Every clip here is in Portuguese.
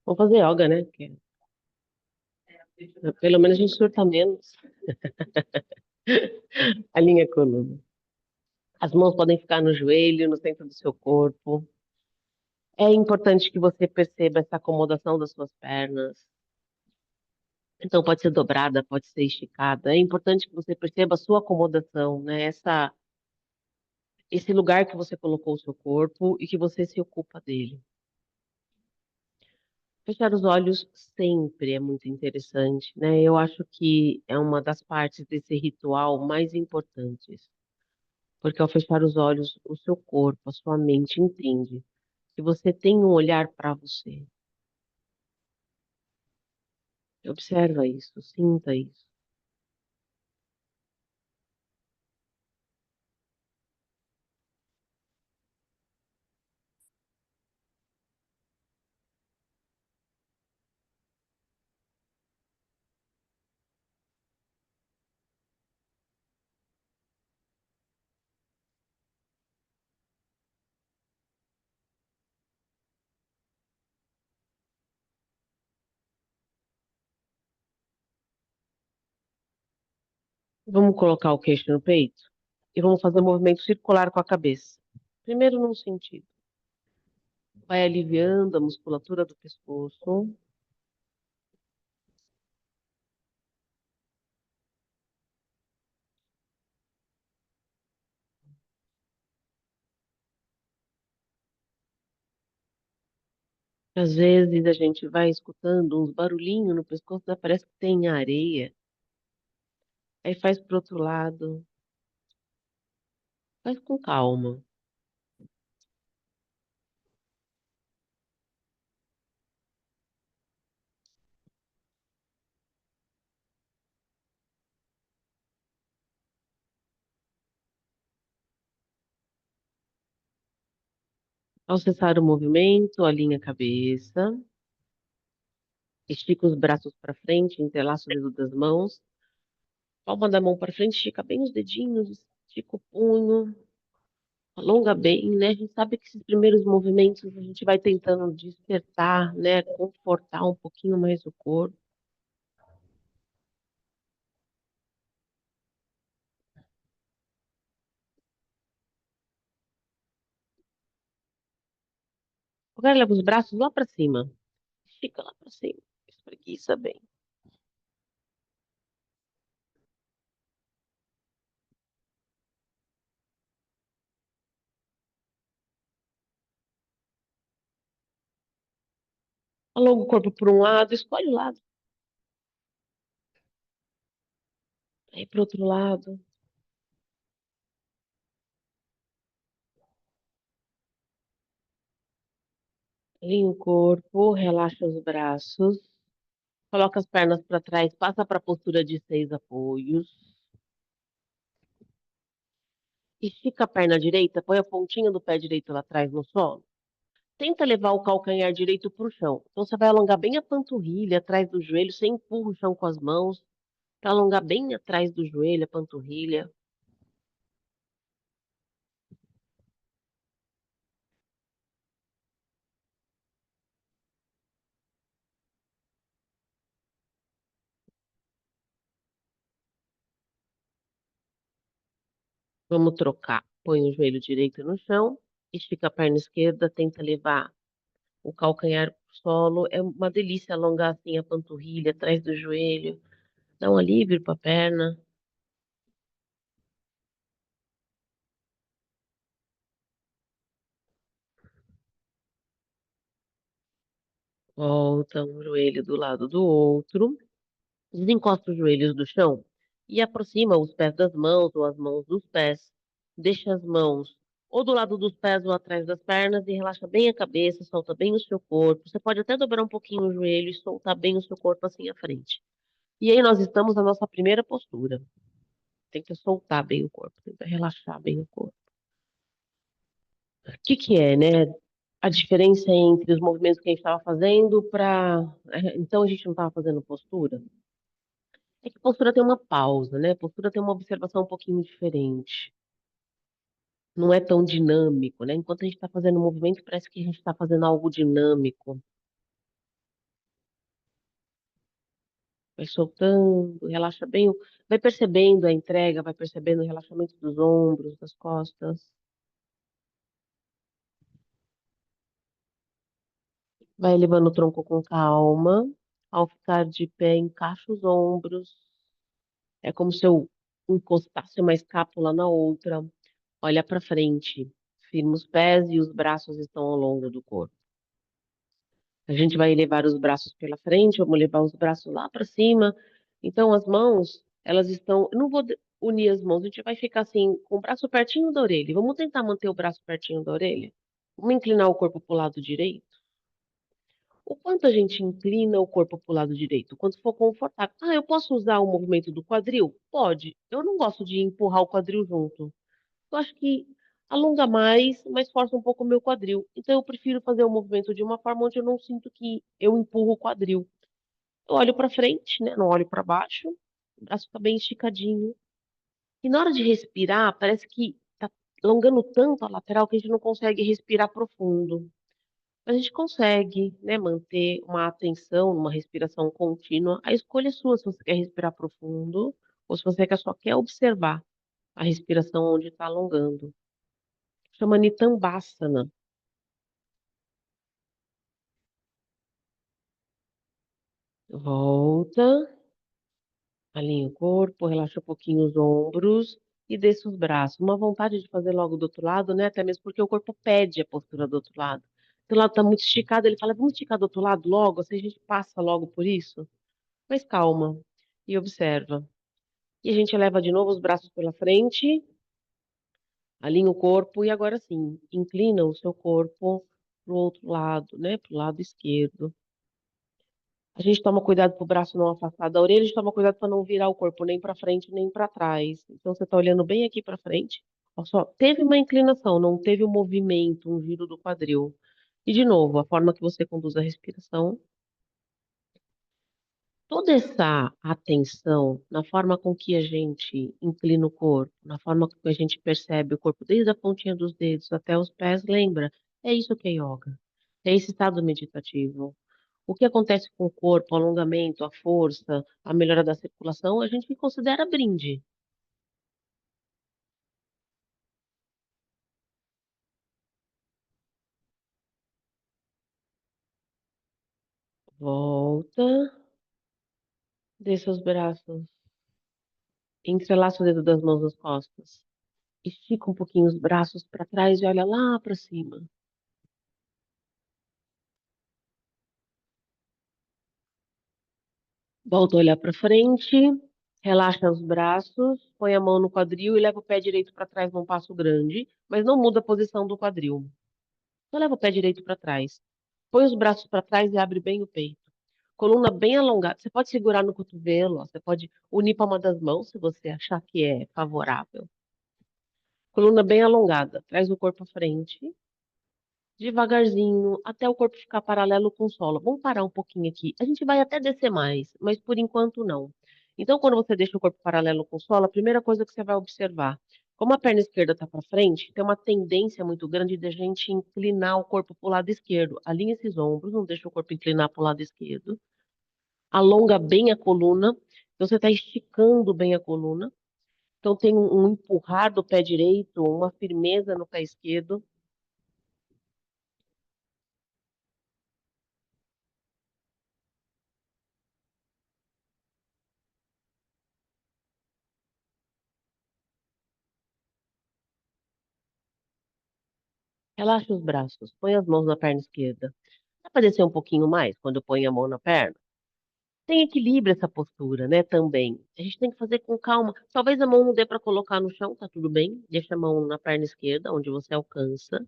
Vamos fazer yoga, né? Pelo menos a gente surta menos. Alinha a coluna. As mãos podem ficar no joelho, no centro do seu corpo. É importante que você perceba essa acomodação das suas pernas. Então, pode ser dobrada, pode ser esticada. É importante que você perceba a sua acomodação, né? Esse lugar que você colocou o seu corpo e que você se ocupa dele. Fechar os olhos sempre é muito interessante, né? Eu acho que é uma das partes desse ritual mais importantes, porque ao fechar os olhos, o seu corpo, a sua mente entende que você tem um olhar para você. Observa isso, sinta isso. Vamos colocar o queixo no peito e vamos fazer um movimento circular com a cabeça. Primeiro num sentido. Vai aliviando a musculatura do pescoço. Às vezes a gente vai escutando uns barulhinhos no pescoço, né? Parece que tem areia. Aí faz pro outro lado. Faz com calma. Ao cessar o movimento, alinha a cabeça. Estica os braços para frente, entrelaça o dedo das mãos. Palma da mão para frente, estica bem os dedinhos, estica o punho. Alonga bem, né? A gente sabe que esses primeiros movimentos a gente vai tentando despertar, né? Confortar um pouquinho mais o corpo. Agora leva os braços lá para cima. Estica lá para cima. Espreguiça bem. Alonga o corpo por um lado, escolhe o lado. Aí para outro lado. Alinha o corpo, relaxa os braços. Coloca as pernas para trás, passa para a postura de 6 apoios. Estica a perna direita, põe a pontinha do pé direito lá atrás no solo. Tenta levar o calcanhar direito para o chão. Então você vai alongar bem a panturrilha atrás do joelho, você empurra o chão com as mãos, para alongar bem atrás do joelho, a panturrilha. Vamos trocar. Põe o joelho direito no chão, estica a perna esquerda, tenta levar o calcanhar pro solo. É uma delícia alongar assim a panturrilha atrás do joelho. Dá um alívio para a perna. Volta um joelho do lado do outro. Desencosta os joelhos do chão e aproxima os pés das mãos ou as mãos dos pés. Deixa as mãos ou do lado dos pés ou atrás das pernas e relaxa bem a cabeça, solta bem o seu corpo. Você pode até dobrar um pouquinho o joelho e soltar bem o seu corpo assim à frente. E aí nós estamos na nossa primeira postura. Tenta soltar bem o corpo, tenta relaxar bem o corpo. O que que é, né? A diferença entre os movimentos que a gente estava fazendo para. Então a gente não estava fazendo postura? É que postura tem uma pausa, né? Postura tem uma observação um pouquinho diferente. Não é tão dinâmico, né? Enquanto a gente está fazendo movimento, parece que a gente está fazendo algo dinâmico. Vai soltando, relaxa bem, vai percebendo a entrega, vai percebendo o relaxamento dos ombros, das costas. Vai elevando o tronco com calma. Ao ficar de pé, encaixa os ombros. É como se eu encostasse uma escápula na outra. Olha para frente. Firma os pés e os braços estão ao longo do corpo. A gente vai elevar os braços pela frente, vamos levar os braços lá para cima. Então, as mãos, elas estão. Eu não vou unir as mãos, a gente vai ficar assim, com o braço pertinho da orelha. Vamos tentar manter o braço pertinho da orelha? Vamos inclinar o corpo para o lado direito? O quanto a gente inclina o corpo para o lado direito? O quanto for confortável. Ah, eu posso usar o movimento do quadril? Pode. Eu não gosto de empurrar o quadril junto. Eu acho que alonga mais, mas força um pouco o meu quadril. Então eu prefiro fazer o movimento de uma forma onde eu não sinto que eu empurro o quadril. Eu olho para frente, né? Não olho para baixo. O braço fica bem esticadinho. E na hora de respirar, parece que tá alongando tanto a lateral que a gente não consegue respirar profundo. A gente consegue, né, manter uma atenção, uma respiração contínua. A escolha é sua, se você quer respirar profundo ou se você só quer observar a respiração onde está alongando. Chama Nitambasana. Volta, alinha o corpo, relaxa um pouquinho os ombros e desce os braços. Uma vontade de fazer logo do outro lado, né? Até mesmo porque o corpo pede a postura do outro lado. O outro lado está muito esticado, ele fala, vamos esticar do outro lado logo, assim a gente passa logo por isso. Mas calma e observa. E a gente leva de novo os braços pela frente, alinha o corpo e agora sim, inclina o seu corpo para o outro lado, né? Para o lado esquerdo. A gente toma cuidado para o braço não afastar da orelha, a gente toma cuidado para não virar o corpo nem para frente nem para trás. Então você está olhando bem aqui para frente. Ó, só teve uma inclinação, não teve um movimento, um giro do quadril. E de novo, a forma que você conduz a respiração, toda essa atenção na forma com que a gente inclina o corpo, na forma com que a gente percebe o corpo, desde a pontinha dos dedos até os pés, lembra? É isso que é yoga. É esse estado meditativo. O que acontece com o corpo, o alongamento, a força, a melhora da circulação, a gente considera brinde. Volta, desce os braços, entrelaça o dedo das mãos nas costas. Estica um pouquinho os braços para trás e olha lá para cima. Volta a olhar para frente, relaxa os braços, põe a mão no quadril e leva o pé direito para trás num passo grande, mas não muda a posição do quadril. Só leva o pé direito para trás. Põe os braços para trás e abre bem o peito. Coluna bem alongada. Você pode segurar no cotovelo, ó, você pode unir palma das mãos se você achar que é favorável. Coluna bem alongada. Traz o corpo à frente, devagarzinho, até o corpo ficar paralelo com o solo. Vamos parar um pouquinho aqui. A gente vai até descer mais, mas por enquanto não. Então, quando você deixa o corpo paralelo com o solo, a primeira coisa que você vai observar, como a perna esquerda está para frente, tem uma tendência muito grande de a gente inclinar o corpo para o lado esquerdo. Alinha esses ombros, não deixa o corpo inclinar para o lado esquerdo. Alonga bem a coluna. Então, você está esticando bem a coluna. Então, tem um empurrar do pé direito, uma firmeza no pé esquerdo. Relaxa os braços. Põe as mãos na perna esquerda. Dá para descer um pouquinho mais quando eu ponho a mão na perna? Tem equilíbrio essa postura, né, também. A gente tem que fazer com calma. Talvez a mão não dê para colocar no chão, tá tudo bem. Deixa a mão na perna esquerda, onde você alcança.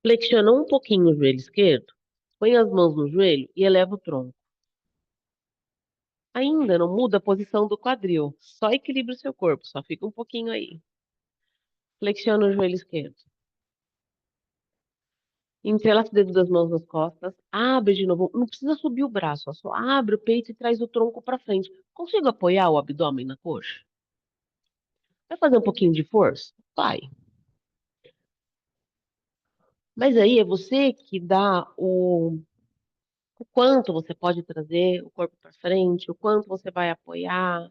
Flexiona um pouquinho o joelho esquerdo. Põe as mãos no joelho e eleva o tronco. Ainda não muda a posição do quadril. Só equilibra o seu corpo, só fica um pouquinho aí. Flexiona o joelho esquerdo. Entrelaça o dedo das mãos nas costas. Abre de novo. Não precisa subir o braço, ó, só abre o peito e traz o tronco para frente. Consigo apoiar o abdômen na coxa? Vai fazer um pouquinho de força? Vai. Mas aí é você que dá o quanto você pode trazer o corpo para frente, o quanto você vai apoiar.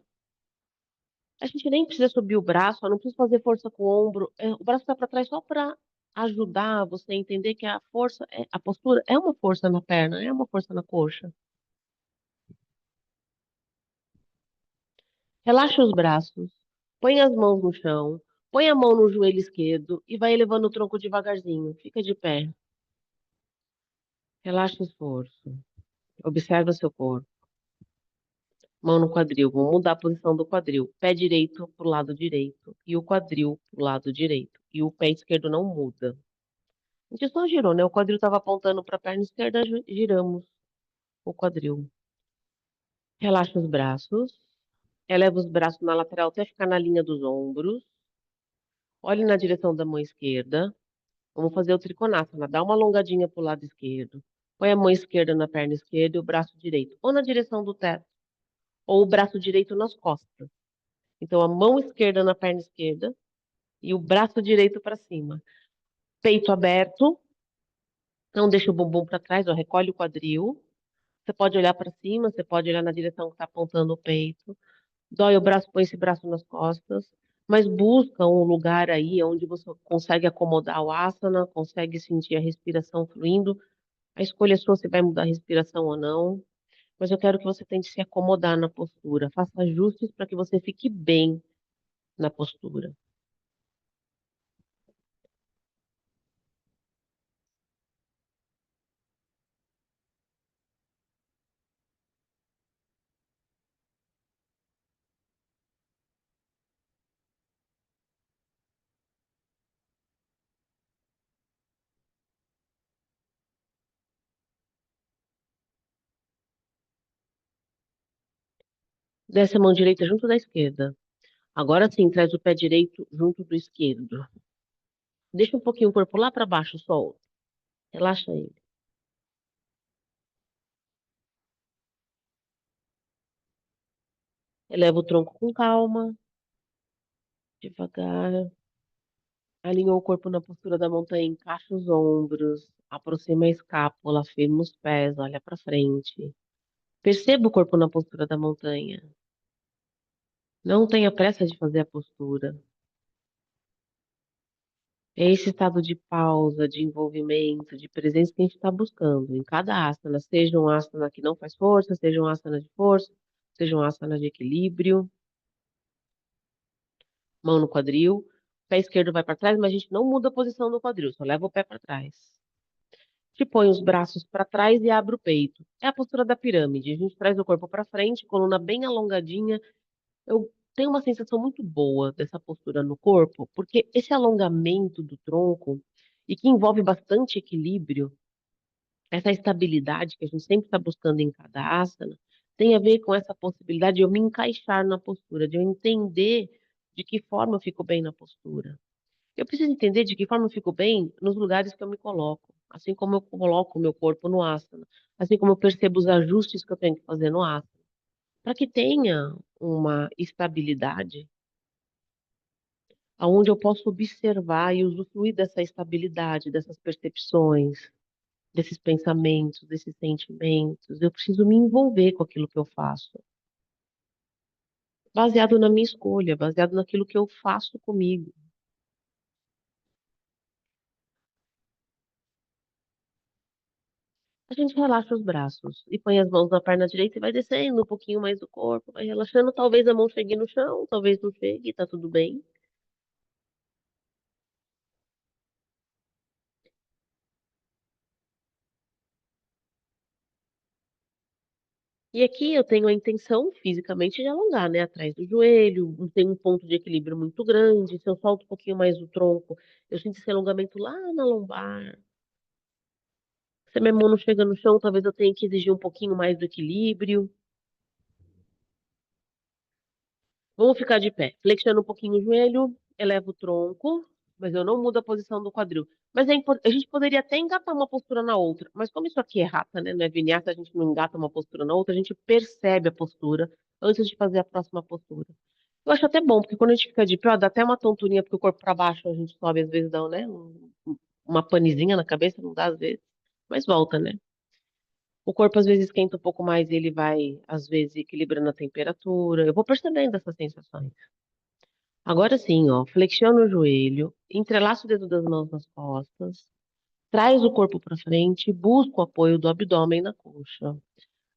A gente nem precisa subir o braço, ó, não precisa fazer força com o ombro. O braço está para trás só para ajudar você a entender que a força, a postura é uma força na perna, é uma força na coxa. Relaxa os braços, põe as mãos no chão, põe a mão no joelho esquerdo e vai elevando o tronco devagarzinho. Fica de pé. Relaxa o esforço. Observa seu corpo. Mão no quadril. Vamos mudar a posição do quadril. Pé direito para o lado direito e o quadril para o lado direito. E o pé esquerdo não muda. A gente só girou, né? O quadril estava apontando para a perna esquerda, giramos o quadril. Relaxa os braços. Eleva os braços na lateral até ficar na linha dos ombros. Olhe na direção da mão esquerda. Vamos fazer o trikonasana. Dá uma alongadinha para o lado esquerdo. Põe a mão esquerda na perna esquerda e o braço direito. Ou na direção do teto. Ou o braço direito nas costas. Então, a mão esquerda na perna esquerda e o braço direito para cima. Peito aberto. Não deixa o bumbum para trás, ó, recolhe o quadril. Você pode olhar para cima, você pode olhar na direção que está apontando o peito. Dói o braço, põe esse braço nas costas. Mas busca um lugar aí onde você consegue acomodar o asana, consegue sentir a respiração fluindo. A escolha é sua se vai mudar a respiração ou não. Mas eu quero que você tente se acomodar na postura. Faça ajustes para que você fique bem na postura. Desce a mão direita junto da esquerda. Agora sim, traz o pé direito junto do esquerdo. Deixa um pouquinho o corpo lá para baixo, solta. Relaxa ele. Eleva o tronco com calma, devagar. Alinhou o corpo na postura da montanha, encaixa os ombros, aproxima a escápula, firma os pés, olha para frente. Perceba o corpo na postura da montanha. Não tenha pressa de fazer a postura. É esse estado de pausa, de envolvimento, de presença que a gente está buscando em cada asana, seja um asana que não faz força, seja um asana de força, seja um asana de equilíbrio, mão no quadril, pé esquerdo vai para trás, mas a gente não muda a posição do quadril, só leva o pé para trás. Te põe os braços para trás e abre o peito. É a postura da pirâmide. A gente traz o corpo para frente, coluna bem alongadinha. Eu tenho uma sensação muito boa dessa postura no corpo, porque esse alongamento do tronco, e que envolve bastante equilíbrio, essa estabilidade que a gente sempre está buscando em cada asana, tem a ver com essa possibilidade de eu me encaixar na postura, de eu entender de que forma eu fico bem na postura. Eu preciso entender de que forma eu fico bem nos lugares que eu me coloco, assim como eu coloco o meu corpo no asana, assim como eu percebo os ajustes que eu tenho que fazer no asana, para que tenha uma estabilidade aonde eu posso observar e usufruir dessa estabilidade, dessas percepções, desses pensamentos, desses sentimentos. Eu preciso me envolver com aquilo que eu faço, baseado na minha escolha, baseado naquilo que eu faço comigo. A gente relaxa os braços e põe as mãos na perna direita e vai descendo um pouquinho mais do corpo, vai relaxando. Talvez a mão chegue no chão, talvez não chegue, tá tudo bem. E aqui eu tenho a intenção fisicamente de alongar, né? Atrás do joelho, tem um ponto de equilíbrio muito grande. Se eu solto um pouquinho mais o tronco, eu sinto esse alongamento lá na lombar. Se a minha mão não chega no chão, talvez eu tenha que exigir um pouquinho mais do equilíbrio. Vamos ficar de pé. Flexiono um pouquinho o joelho, elevo o tronco, mas eu não mudo a posição do quadril. Mas a gente poderia até engatar uma postura na outra, mas como isso aqui é rata, né? Não é vinyasa, a gente não engata uma postura na outra, a gente percebe a postura antes de fazer a próxima postura. Eu acho até bom, porque quando a gente fica de pé, ó, dá até uma tonturinha, porque o corpo para baixo a gente sobe, às vezes dá, né? Uma panezinha na cabeça, não dá às vezes, mas volta, né? O corpo às vezes esquenta um pouco mais e ele vai, às vezes, equilibrando a temperatura. Eu vou percebendo essas sensações. Agora sim, ó, flexiona o joelho, entrelaça o dedo das mãos nas costas, traz o corpo para frente e busca o apoio do abdômen na coxa.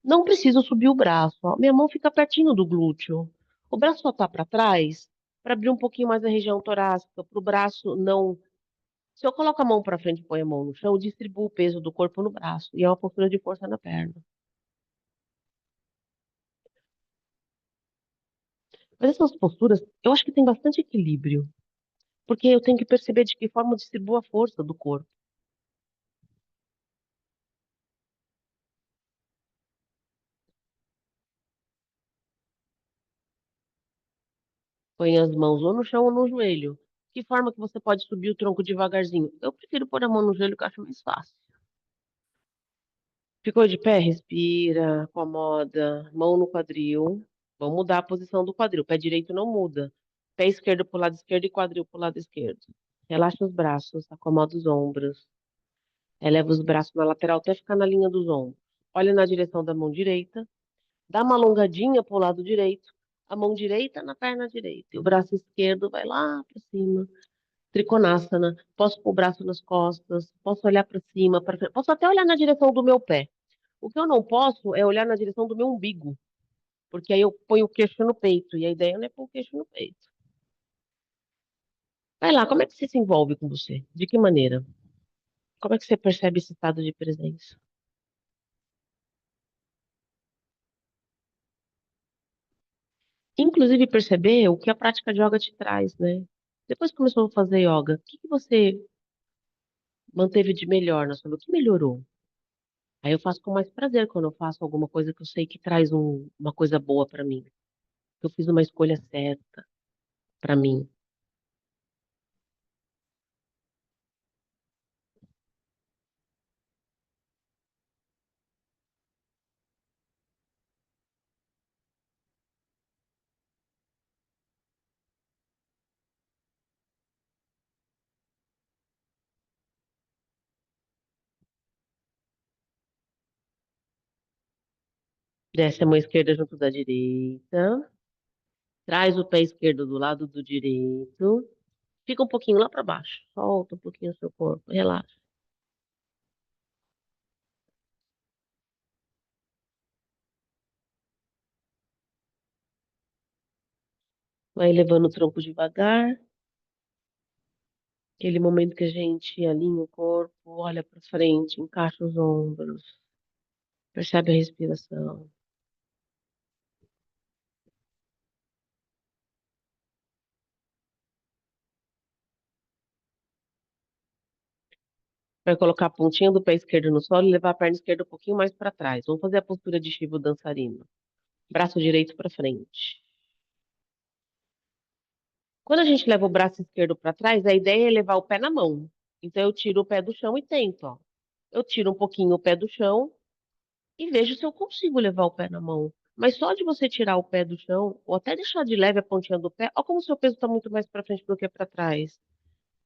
Não preciso subir o braço, ó. Minha mão fica pertinho do glúteo. O braço só tá para trás para abrir um pouquinho mais a região torácica, para o braço não. Se eu coloco a mão para frente e ponho a mão no chão, eu distribuo o peso do corpo no braço e é uma postura de força na perna. Mas essas posturas, eu acho que tem bastante equilíbrio, porque eu tenho que perceber de que forma eu distribuo a força do corpo. Põe as mãos ou no chão ou no joelho. Que forma que você pode subir o tronco devagarzinho? Eu prefiro pôr a mão no joelho, que eu acho mais fácil. Ficou de pé? Respira, acomoda, mão no quadril. Vamos mudar a posição do quadril. Pé direito não muda. Pé esquerdo para o lado esquerdo e quadril para o lado esquerdo. Relaxa os braços, acomoda os ombros. Eleva os braços na lateral até ficar na linha dos ombros. Olha na direção da mão direita. Dá uma alongadinha para o lado direito. A mão direita na perna direita. E o braço esquerdo vai lá para cima. Trikonasana. Posso pôr o braço nas costas. Posso olhar para cima, para frente. Posso até olhar na direção do meu pé. O que eu não posso é olhar na direção do meu umbigo, porque aí eu ponho o queixo no peito, e a ideia não é pôr o queixo no peito. Vai lá, como é que você se envolve com você? De que maneira? Como é que você percebe esse estado de presença? Inclusive perceber o que a prática de yoga te traz, né? Depois que começou a fazer yoga, o que que você manteve de melhor na sua vida? O que melhorou? Aí eu faço com mais prazer quando eu faço alguma coisa que eu sei que traz uma coisa boa pra mim. Que eu fiz uma escolha certa pra mim. Desce a mão esquerda junto da direita. Traz o pé esquerdo do lado do direito. Fica um pouquinho lá para baixo. Solta um pouquinho o seu corpo. Relaxa. Vai levando o tronco devagar. Aquele momento que a gente alinha o corpo, olha para frente, encaixa os ombros. Percebe a respiração. Vai colocar a pontinha do pé esquerdo no solo e levar a perna esquerda um pouquinho mais para trás. Vamos fazer a postura de Shiva dançarino. Braço direito para frente. Quando a gente leva o braço esquerdo para trás, a ideia é levar o pé na mão. Então eu tiro o pé do chão e tento, ó. Eu tiro um pouquinho o pé do chão e vejo se eu consigo levar o pé na mão. Mas só de você tirar o pé do chão, ou até deixar de leve a pontinha do pé, olha como o seu peso está muito mais para frente do que para trás.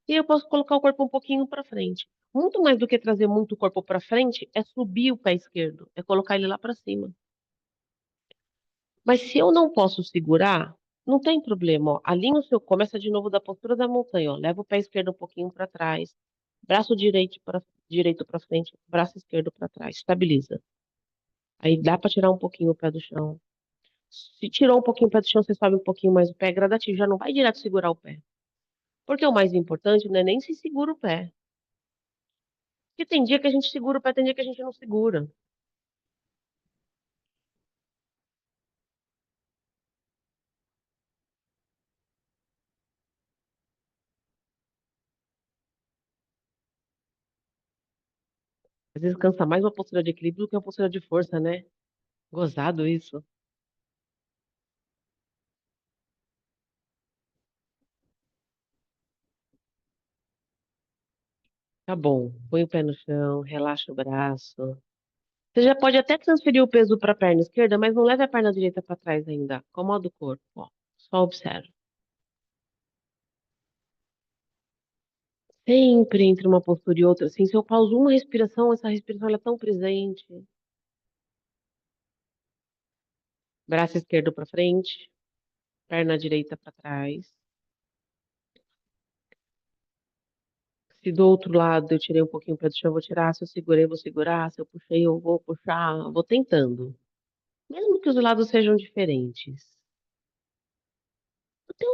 E eu posso colocar o corpo um pouquinho para frente. Muito mais do que trazer muito o corpo para frente, é subir o pé esquerdo, é colocar ele lá para cima. Mas se eu não posso segurar, não tem problema, ó. Alinha o seu, começa de novo da postura da montanha, ó. Leva o pé esquerdo um pouquinho para trás, braço direito direito para frente, braço esquerdo para trás. Estabiliza. Aí dá para tirar um pouquinho o pé do chão. Se tirou um pouquinho o pé do chão, você sobe um pouquinho mais o pé, é gradativo, já não vai direto segurar o pé. Porque o mais importante não é nem se segura o pé. Porque tem dia que a gente segura o pé, tem dia que a gente não segura. Às vezes cansa mais uma postura de equilíbrio do que uma postura de força, né? Gozado isso. Tá bom. Põe o pé no chão, relaxa o braço. Você já pode até transferir o peso para a perna esquerda, mas não leve a perna direita para trás ainda. Acomoda o corpo, ó. Só observa. Sempre entre uma postura e outra, assim, se eu pauso uma respiração, essa respiração ela é tão presente. Braço esquerdo para frente, perna direita para trás. Se do outro lado eu tirei um pouquinho o pé do chão, eu vou tirar. Se eu segurei, eu vou segurar. Se eu puxei, eu vou puxar. Vou tentando. Mesmo que os lados sejam diferentes. Tem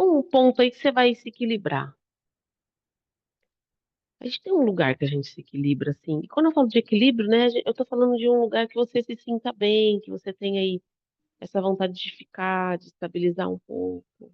um ponto aí que você vai se equilibrar. A gente tem um lugar que a gente se equilibra, assim. E quando eu falo de equilíbrio, né, eu tô falando de um lugar que você se sinta bem, que você tenha aí essa vontade de ficar, de estabilizar um pouco.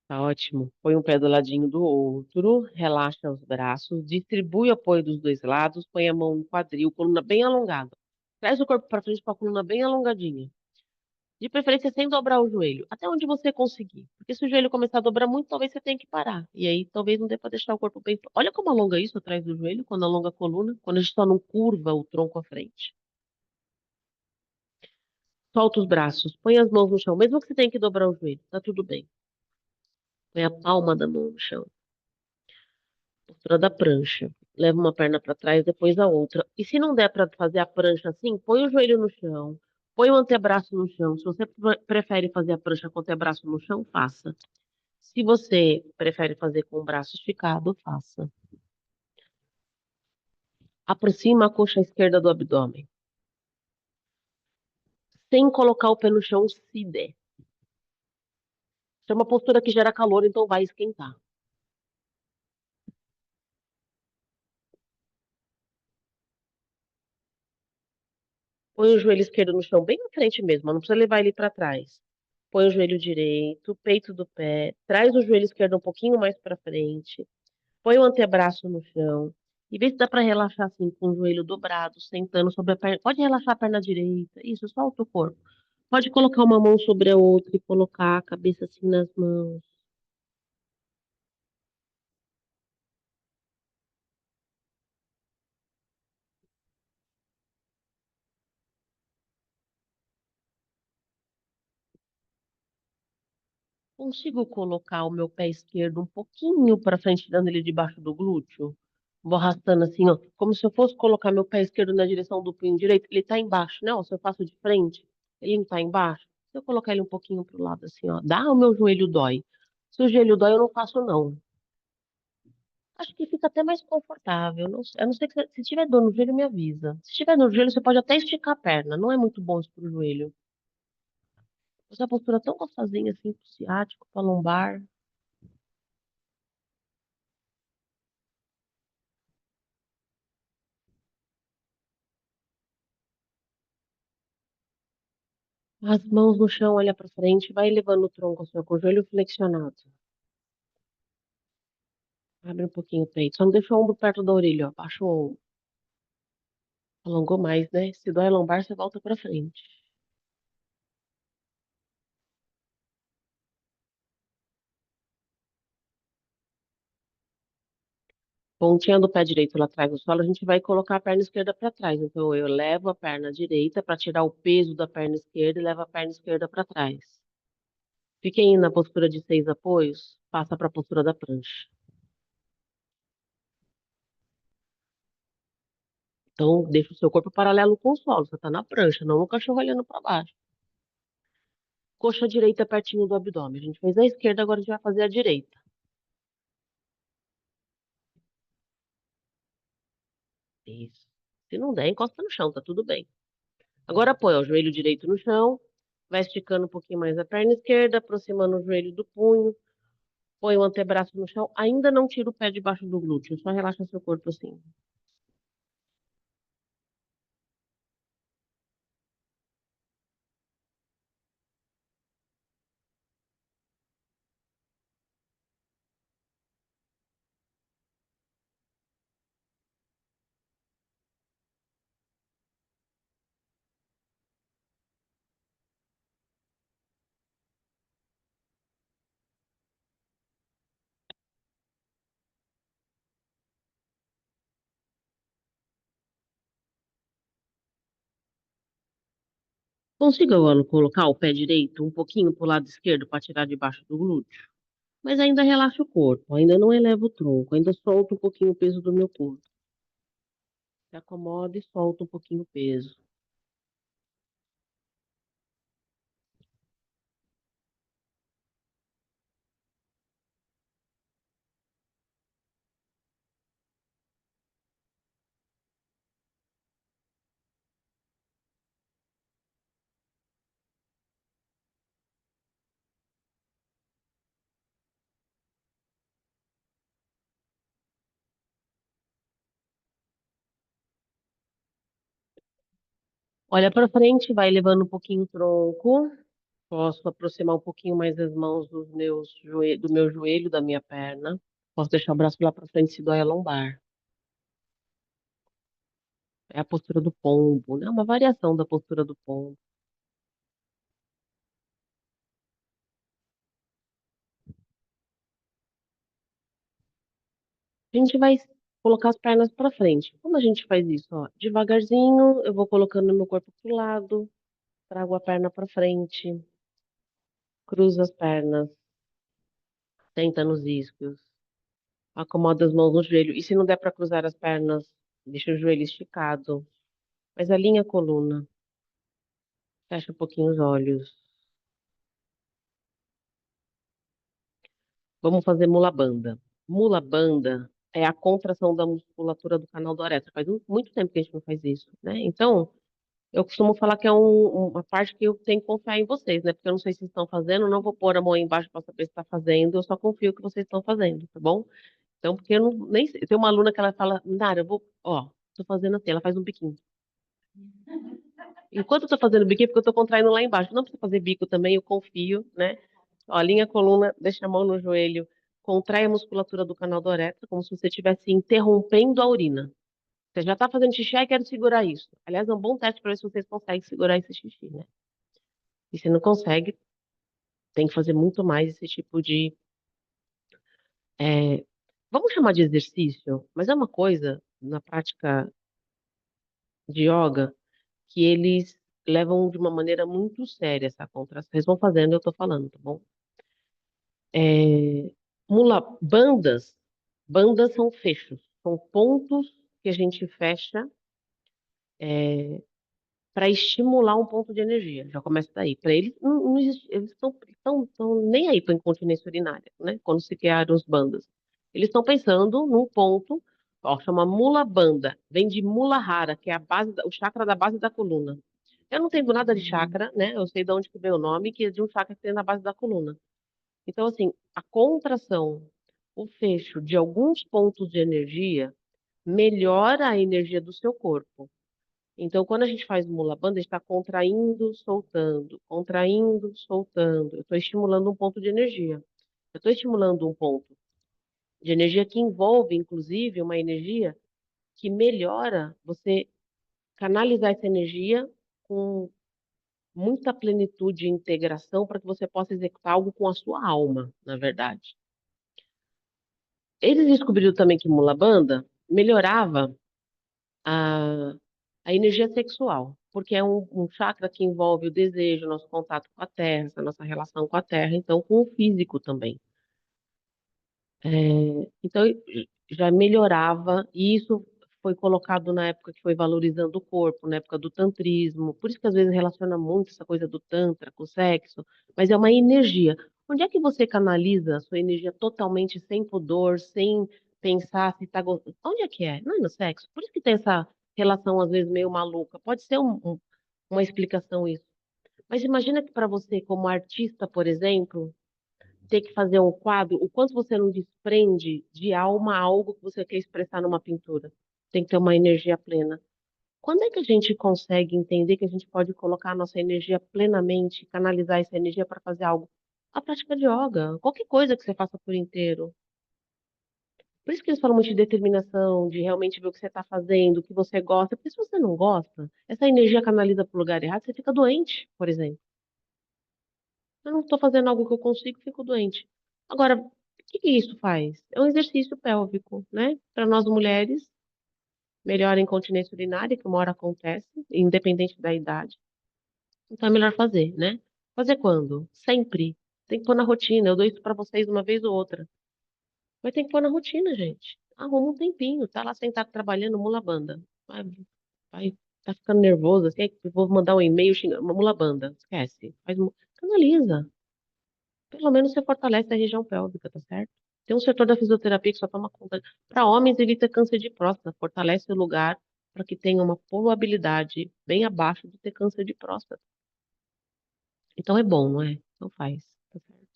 Tá ótimo. Põe um pé do ladinho do outro, relaxa os braços, distribui o apoio dos dois lados, põe a mão no quadril, coluna bem alongada. Traz o corpo para frente com a coluna bem alongadinha. De preferência sem dobrar o joelho, até onde você conseguir. Porque se o joelho começar a dobrar muito, talvez você tenha que parar. E aí talvez não dê para deixar o corpo bem. Olha como alonga isso atrás do joelho, quando alonga a coluna, quando a gente só não curva o tronco à frente. Solta os braços, põe as mãos no chão, mesmo que você tenha que dobrar o joelho, tá tudo bem. Põe a palma da mão no chão. Postura da prancha. Leva uma perna para trás, depois a outra. E se não der para fazer a prancha assim, põe o joelho no chão, põe o antebraço no chão. Se você prefere fazer a prancha com o antebraço no chão, faça. Se você prefere fazer com o braço esticado, faça. Aproxima a coxa esquerda do abdômen, sem colocar o pé no chão se der. Isso é uma postura que gera calor, então vai esquentar. Põe o joelho esquerdo no chão, bem na frente mesmo, não precisa levar ele para trás. Põe o joelho direito, peito do pé, traz o joelho esquerdo um pouquinho mais para frente, põe o antebraço no chão e vê se dá para relaxar assim, com o joelho dobrado, sentando sobre a perna. Pode relaxar a perna direita, isso, solta o corpo. Pode colocar uma mão sobre a outra e colocar a cabeça assim nas mãos. Consigo colocar o meu pé esquerdo um pouquinho para frente, dando ele debaixo do glúteo? Vou arrastando assim, ó, como se eu fosse colocar meu pé esquerdo na direção do punho direito. Ele tá embaixo, né? Ó, se eu faço de frente, ele não tá embaixo. Se eu colocar ele um pouquinho pro lado assim, ó, dá, o meu joelho dói. Se o joelho dói, eu não faço, não. Acho que fica até mais confortável. Não, a não ser que se tiver dor no joelho, me avisa. Se tiver dor no joelho, você pode até esticar a perna. Não é muito bom isso pro joelho. Essa postura tão gostosinha assim pro ciático, pra lombar. As mãos no chão, olha pra frente, vai levando o tronco assim, ó, com o joelho flexionado. Abre um pouquinho o peito. Só não deixa o ombro perto da orelha, ó. Baixa o ombro. Alongou mais, né? Se dói a lombar, você volta pra frente. Pontinha do pé direito lá atrás do solo, a gente vai colocar a perna esquerda para trás. Então, eu levo a perna direita para tirar o peso da perna esquerda e levo a perna esquerda para trás. Fiquem na postura de 6 apoios, passa para a postura da prancha. Então, deixa o seu corpo paralelo com o solo. Você está na prancha, não no cachorro olhando para baixo. Coxa direita pertinho do abdômen. A gente fez a esquerda, agora a gente vai fazer a direita. Isso. Se não der, encosta no chão, tá tudo bem. Agora apoia o joelho direito no chão, vai esticando um pouquinho mais a perna esquerda, aproximando o joelho do punho, põe o antebraço no chão, ainda não tira o pé debaixo do glúteo, só relaxa seu corpo assim. Consiga, Ana, colocar o pé direito um pouquinho pro lado esquerdo para tirar debaixo do glúteo? Mas ainda relaxa o corpo, ainda não eleva o tronco, ainda solta um pouquinho o peso do meu corpo. Se acomoda e solta um pouquinho o peso. Olha para frente, vai levando um pouquinho o tronco. Posso aproximar um pouquinho mais as mãos do meu joelho, da minha perna. Posso deixar o braço lá para frente se dói a lombar. É a postura do pombo, né? Uma variação da postura do pombo. A gente vai colocar as pernas para frente. Como a gente faz isso? Ó, devagarzinho, eu vou colocando meu corpo pro lado, trago a perna para frente, cruzo as pernas, senta nos isquios, acomoda as mãos no joelho. E se não der para cruzar as pernas, deixa o joelho esticado, mas alinha a coluna, fecha um pouquinho os olhos. Vamos fazer mula banda. Mula banda é a contração da musculatura do canal do uretra. Faz muito tempo que a gente não faz isso, né? Então, eu costumo falar que é uma parte que eu tenho que confiar em vocês, né? Porque eu não sei se estão fazendo, eu não vou pôr a mão aí embaixo para saber se está fazendo, eu só confio que vocês estão fazendo, tá bom? Então, porque eu não, nem sei. Tem uma aluna que ela fala, Nara, eu vou, ó, tô fazendo assim, ela faz um biquinho. Enquanto eu tô fazendo biquinho, é porque eu tô contraindo lá embaixo. Não precisa fazer bico também, eu confio, né? Ó, alinha a coluna, deixa a mão no joelho, contrai a musculatura do canal do uretra, como se você estivesse interrompendo a urina. Você já está fazendo xixi e quero segurar isso. Aliás, é um bom teste para ver se vocês conseguem segurar esse xixi, né? E se não consegue, tem que fazer muito mais esse tipo de. é, Vamos chamar de exercício, mas é uma coisa na prática de yoga que eles levam de uma maneira muito séria essa contração. Vocês vão fazendo, eu tô falando, tá bom? É, bandas são fechos, são pontos que a gente fecha para estimular um ponto de energia. Já começa daí. Para eles, não existe, eles estão nem aí para incontinência urinária, né? Quando se criaram os bandas. Eles estão pensando num ponto, ó, chama mula banda, vem de mula rara, que é a base, o chakra da base da coluna. Eu não entendo nada de chakra, né? Eu sei de onde que veio o nome, que é de um chakra que tem na base da coluna. Então, assim, a contração, o fecho de alguns pontos de energia melhora a energia do seu corpo. Então, quando a gente faz mula banda, a gente está contraindo, soltando, contraindo, soltando. Eu estou estimulando um ponto de energia. Eu estou estimulando um ponto de energia que envolve, inclusive, uma energia que melhora você canalizar essa energia com muita plenitude e integração para que você possa executar algo com a sua alma, na verdade. Eles descobriram também que mulabanda melhorava a, a energia sexual, porque é um chakra que envolve o desejo, nosso contato com a terra, essa nossa relação com a terra, então com o físico também. Então, já melhorava, e isso foi colocado na época que foi valorizando o corpo, na época do tantrismo. Por isso que às vezes relaciona muito essa coisa do tantra com o sexo, mas é uma energia. Onde é que você canaliza a sua energia totalmente sem pudor, sem pensar se está gostando? Onde é que é? Não é no sexo. Por isso que tem essa relação às vezes meio maluca. Pode ser uma explicação isso. Mas imagina que para você, como artista, por exemplo, ter que fazer um quadro, o quanto você não desprende de alma algo que você quer expressar numa pintura. Tem que ter uma energia plena. Quando é que a gente consegue entender que a gente pode colocar a nossa energia plenamente, canalizar essa energia para fazer algo? A prática de yoga, qualquer coisa que você faça por inteiro. Por isso que eles falam muito de determinação, de realmente ver o que você está fazendo, o que você gosta. Porque se você não gosta, essa energia canaliza para o lugar errado, você fica doente, por exemplo. Eu não estou fazendo algo que eu consigo, fico doente. Agora, o que que isso faz? É um exercício pélvico, né? Para nós mulheres, melhora a incontinência urinária, que uma hora acontece, independente da idade. Então é melhor fazer, né? Fazer quando? Sempre. Tem que pôr na rotina. Eu dou isso para vocês uma vez ou outra. Mas tem que pôr na rotina, gente. Arruma um tempinho, tá lá sentado trabalhando, mula banda. Vai, tá ficando nervoso, assim, eu vou mandar um e-mail xingando, mula banda. Esquece. Canaliza. Pelo menos você fortalece a região pélvica, tá certo? Tem um setor da fisioterapia que só toma conta. Para homens, evita câncer de próstata, fortalece o lugar para que tenha uma probabilidade bem abaixo de ter câncer de próstata. Então é bom, não é? Então faz. Tá certo.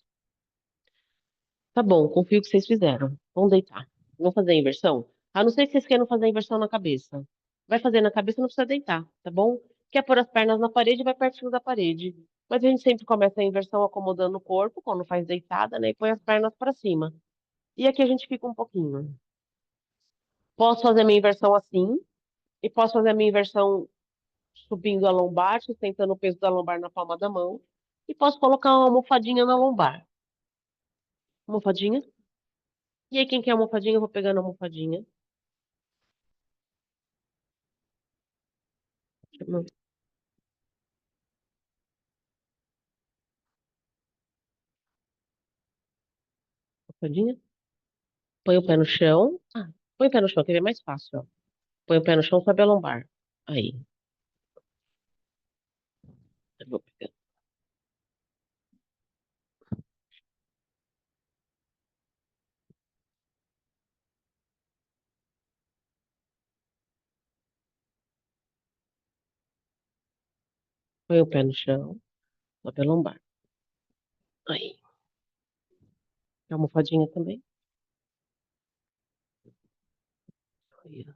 Tá bom, confio que vocês fizeram. Vamos deitar. Vamos fazer a inversão? A não ser que vocês queiram fazer a inversão na cabeça. Vai fazer na cabeça, não precisa deitar, tá bom? Quer pôr as pernas na parede, vai pertinho da parede. Mas a gente sempre começa a inversão acomodando o corpo, quando faz deitada, né? E põe as pernas para cima. E aqui a gente fica um pouquinho. Posso fazer a minha inversão assim, e posso fazer a minha inversão subindo a lombar, sustentando o peso da lombar na palma da mão, e posso colocar uma almofadinha na lombar. Almofadinha. E aí, quem quer almofadinha, eu vou pegando a almofadinha. Almofadinha. Põe o pé no chão. Põe o pé no chão, que é mais fácil, ó. Põe o pé no chão, sobe a lombar. Aí. Eu vou pegar. Põe o pé no chão, sobe a lombar. Aí. A almofadinha também. Aí, ó.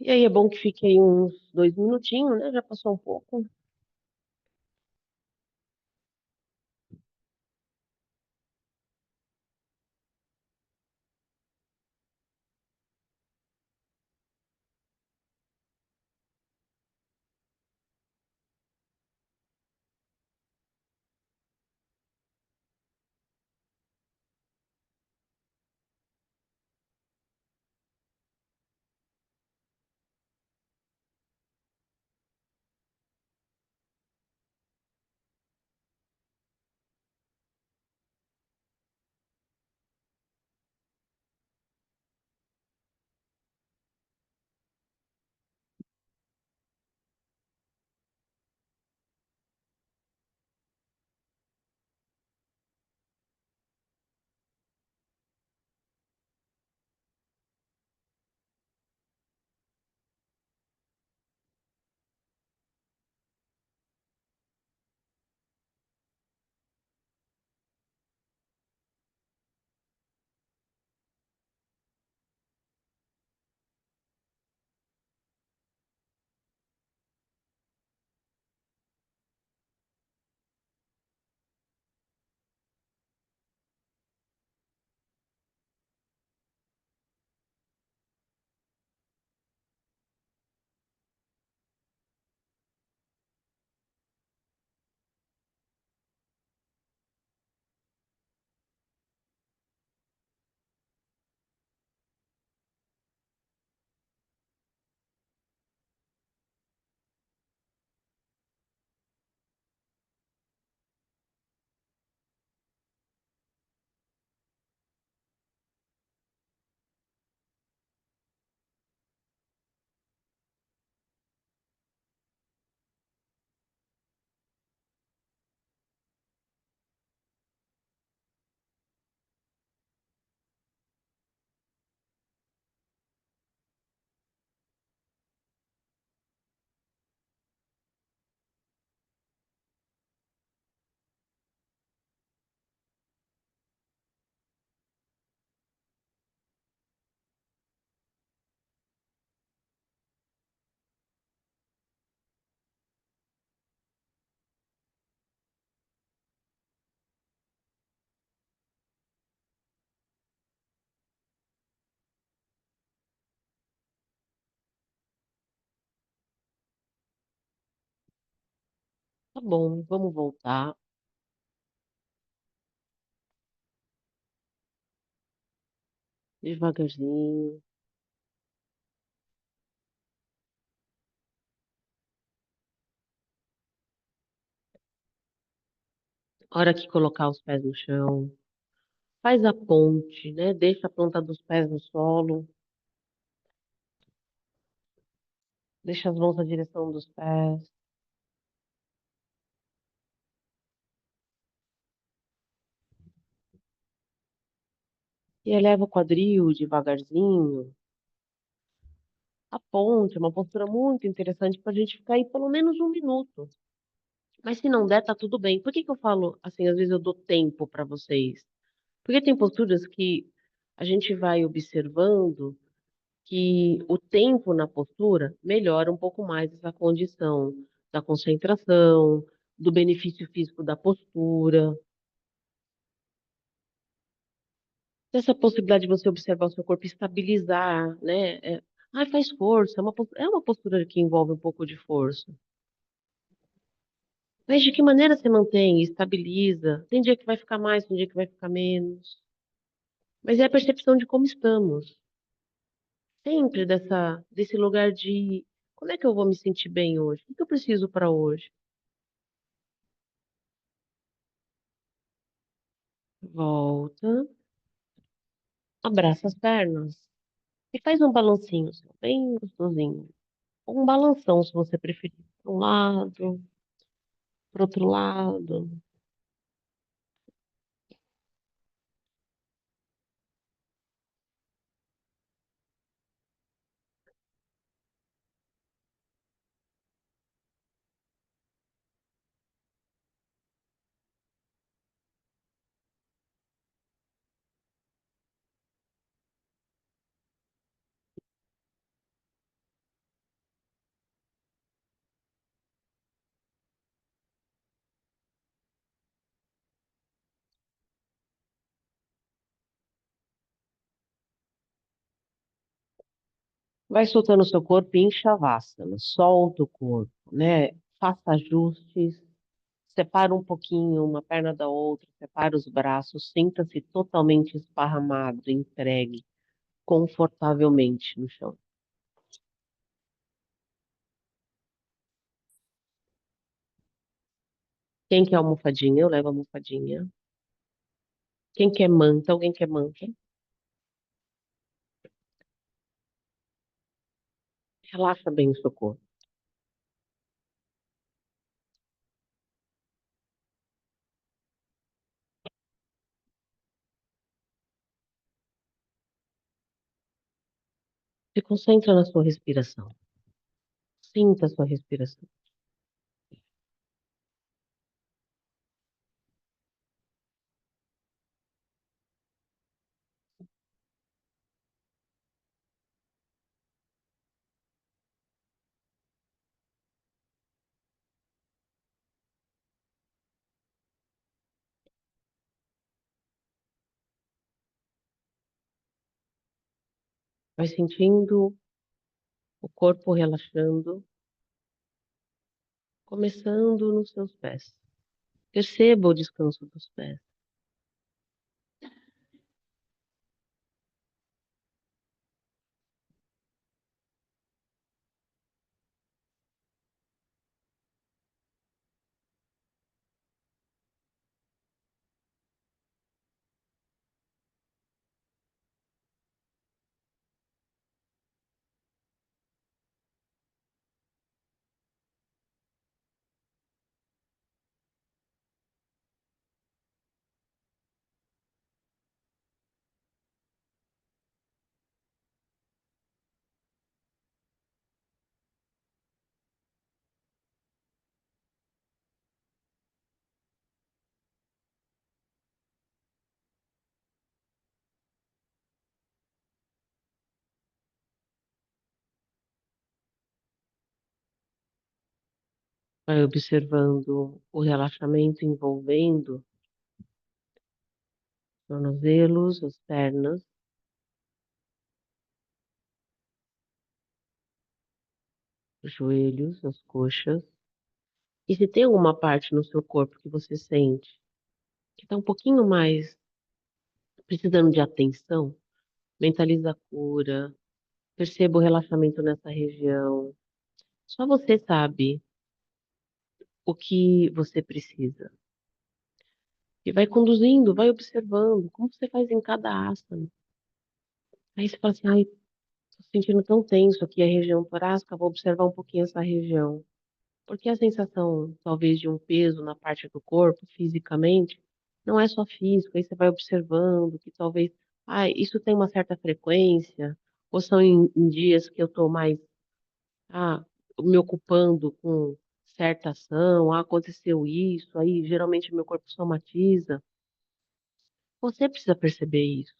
E aí é bom que fique aí uns 2 minutinhos, né? Já passou um pouco. Tá bom, vamos voltar devagarzinho. Hora que colocar os pés no chão, faz a ponte, né? Deixa a planta dos pés no solo, deixa as mãos na direção dos pés e eleva o quadril devagarzinho. A ponte é uma postura muito interessante para a gente ficar aí pelo menos um minuto. Mas se não der, tá tudo bem. Por que que eu falo assim, às vezes eu dou tempo para vocês? Porque tem posturas que a gente vai observando que o tempo na postura melhora um pouco mais essa condição da concentração, do benefício físico da postura, dessa possibilidade de você observar o seu corpo e estabilizar, né? Faz força, é uma postura que envolve um pouco de força. Mas de que maneira você mantém, estabiliza? Tem dia que vai ficar mais, tem dia que vai ficar menos. Mas é a percepção de como estamos. Sempre desse lugar de como é que eu vou me sentir bem hoje? O que eu preciso para hoje? Volta, abraça as pernas e faz um balancinho, assim, bem gostosinho. Ou um balanção, se você preferir. Para um lado, para outro lado. Vai soltando o seu corpo em Shavasana. Solta o corpo, né? Faça ajustes. Separa um pouquinho uma perna da outra, separa os braços, sinta-se totalmente esparramado, entregue, confortavelmente no chão. Quem quer almofadinha, eu levo a almofadinha. Quem quer manta, alguém quer manta. Relaxa bem o seu corpo. Se concentra na sua respiração. Sinta a sua respiração. Vai sentindo o corpo relaxando, começando nos seus pés. Perceba o descanso dos pés. Vai observando o relaxamento envolvendo os tornozelos, as pernas, os joelhos, as coxas. E se tem alguma parte no seu corpo que você sente que está um pouquinho mais precisando de atenção, mentaliza a cura, perceba o relaxamento nessa região. Só você sabe o que você precisa. E vai conduzindo, vai observando, como você faz em cada asana. Aí você fala assim, ai, tô sentindo tão tenso aqui a região torácica, vou observar um pouquinho essa região. Porque a sensação, talvez, de um peso na parte do corpo, fisicamente, não é só físico. Aí você vai observando que talvez, ah, isso tem uma certa frequência, ou são em dias que eu estou mais, ah, me ocupando com certa ação, ah, aconteceu isso, aí geralmente meu corpo somatiza. Você precisa perceber isso.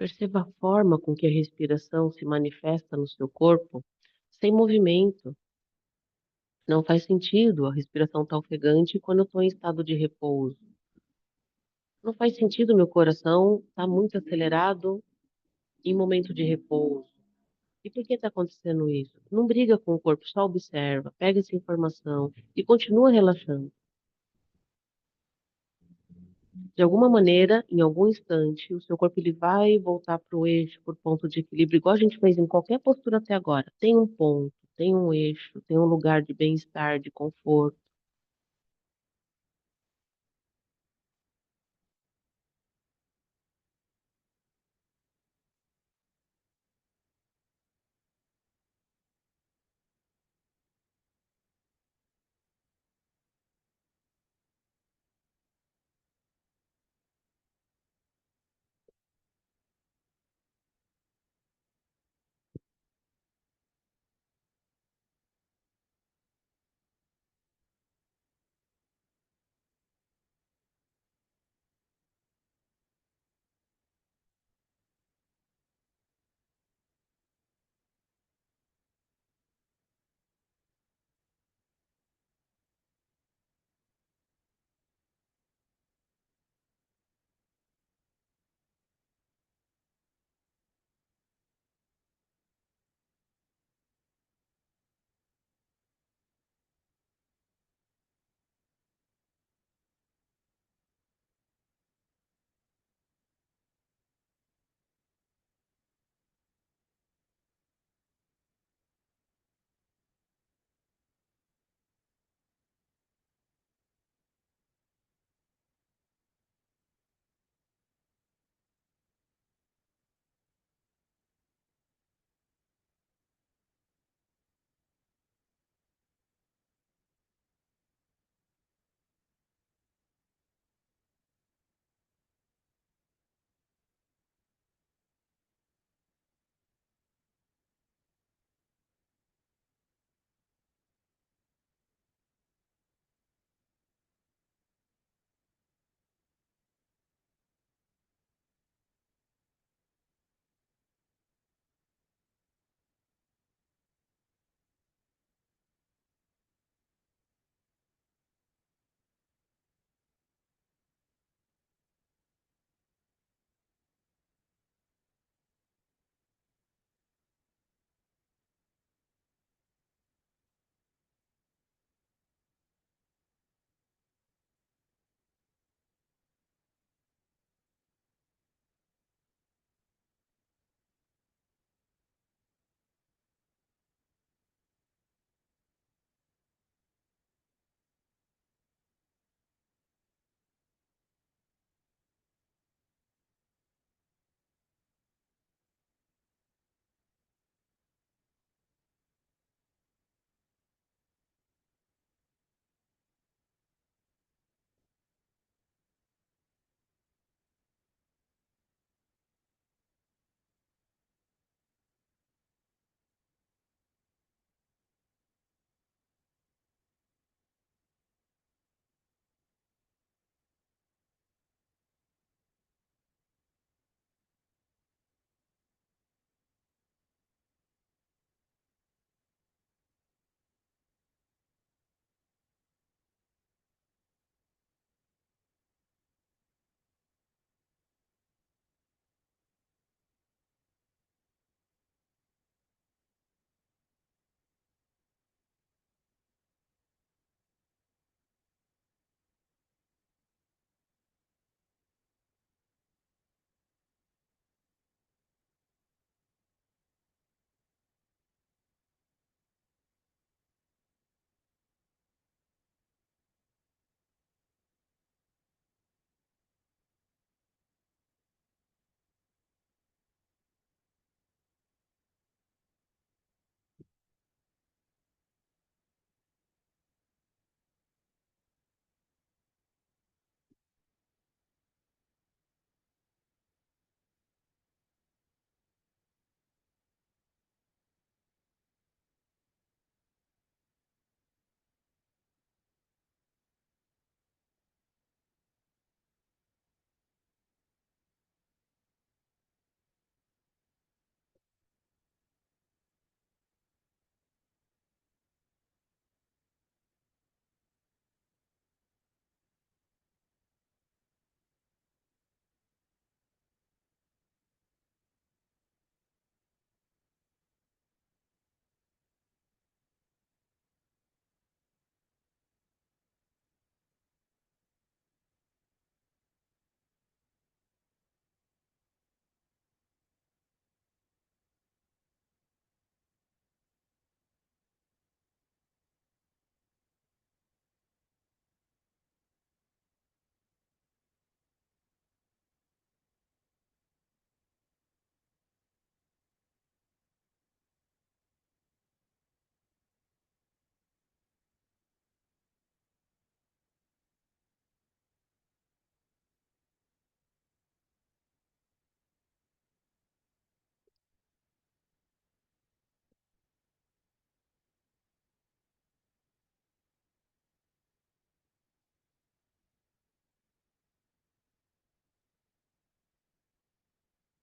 Perceba a forma com que a respiração se manifesta no seu corpo sem movimento. Não faz sentido a respiração estar ofegante quando eu estou em estado de repouso. Não faz sentido meu coração estar muito acelerado em momento de repouso. E por que está acontecendo isso? Não briga com o corpo, só observa, pega essa informação e continua relaxando. De alguma maneira, em algum instante, o seu corpo ele vai voltar para o eixo, por ponto de equilíbrio, igual a gente fez em qualquer postura até agora. Tem um ponto, tem um eixo, tem um lugar de bem-estar, de conforto.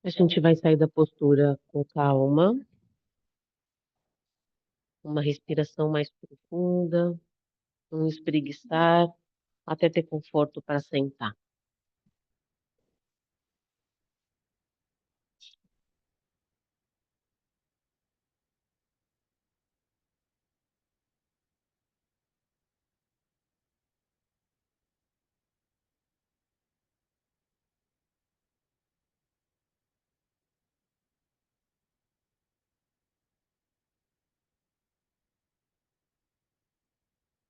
A gente vai sair da postura com calma, uma respiração mais profunda, um espreguiçar, até ter conforto para sentar.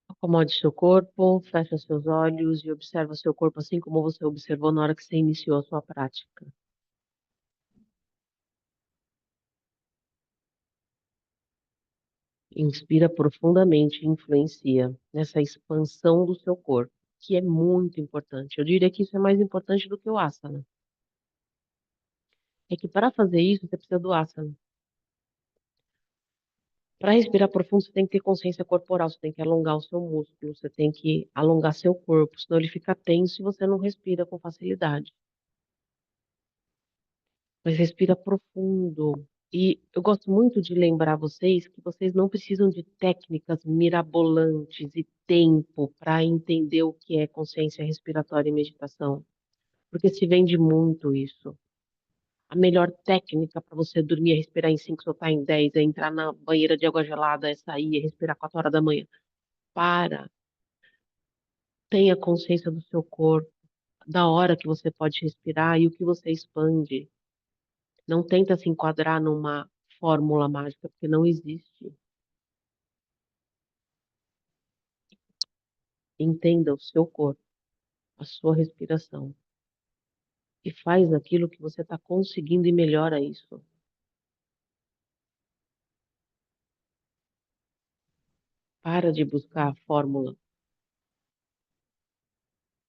Acomode seu corpo, fecha seus olhos e observa seu corpo assim como você observou na hora que você iniciou a sua prática. Inspira profundamente e influencia nessa expansão do seu corpo, que é muito importante. Eu diria que isso é mais importante do que o asana. É que para fazer isso, você precisa do asana. Para respirar profundo, você tem que ter consciência corporal, você tem que alongar o seu músculo, você tem que alongar seu corpo, senão ele fica tenso e você não respira com facilidade. Mas respira profundo. E eu gosto muito de lembrar vocês que vocês não precisam de técnicas mirabolantes e tempo para entender o que é consciência respiratória e meditação, porque se vende muito isso. A melhor técnica para você dormir é respirar em 5, soltar em 10, é entrar na banheira de água gelada, é sair, é respirar 4 horas da manhã. Para, tenha consciência do seu corpo, da hora que você pode respirar e o que você expande. Não tenta se enquadrar numa fórmula mágica, porque não existe. Entenda o seu corpo, a sua respiração. E faz aquilo que você está conseguindo e melhora isso. Para de buscar a fórmula,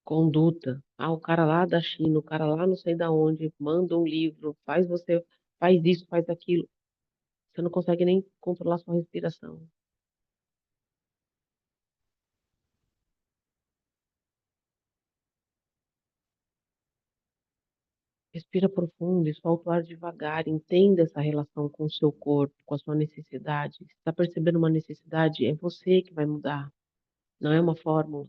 conduta. Ah, o cara lá da China, o cara lá não sei da onde, manda um livro, faz isso, faz aquilo. Você não consegue nem controlar sua respiração. Respira profundo e solta o ar devagar. Entenda essa relação com o seu corpo, com a sua necessidade. Se está percebendo uma necessidade, é você que vai mudar. Não é uma fórmula.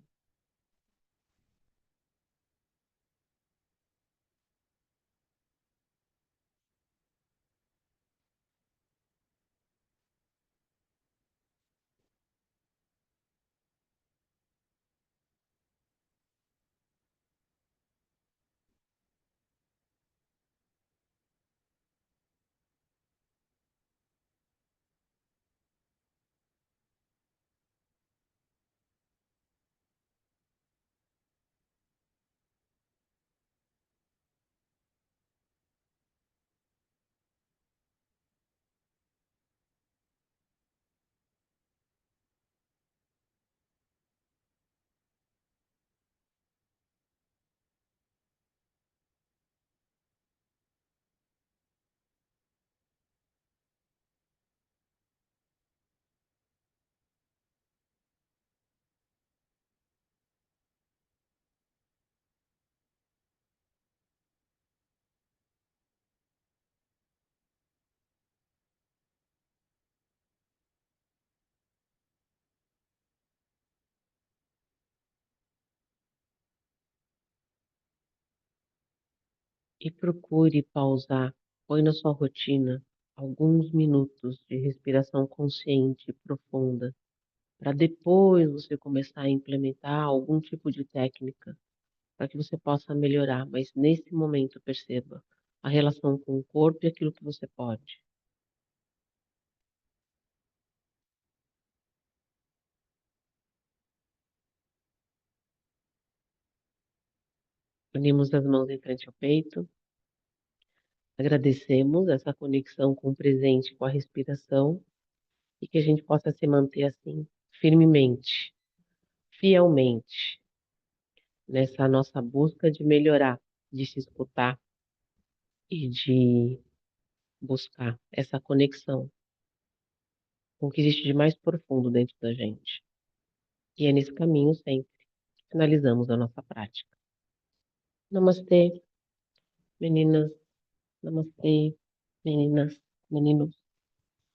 E procure pausar. Põe na sua rotina alguns minutos de respiração consciente e profunda, para depois você começar a implementar algum tipo de técnica para que você possa melhorar. Mas nesse momento, perceba a relação com o corpo e aquilo que você pode. Unimos as mãos em frente ao peito, agradecemos essa conexão com o presente, com a respiração, e que a gente possa se manter assim, firmemente, fielmente, nessa nossa busca de melhorar, de se escutar e de buscar essa conexão com o que existe de mais profundo dentro da gente. E é nesse caminho sempre que finalizamos a nossa prática. Namastê, meninas. Namastê, meninas, meninos.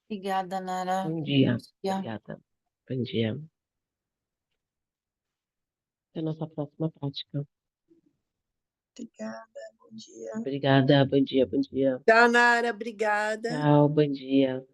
Obrigada, Nara. Bom dia. Bom dia. Obrigada. Bom dia. Até a nossa próxima prática. Obrigada, bom dia. Obrigada. Bom dia, bom dia. Tchau, Nara, obrigada. Tchau, bom dia.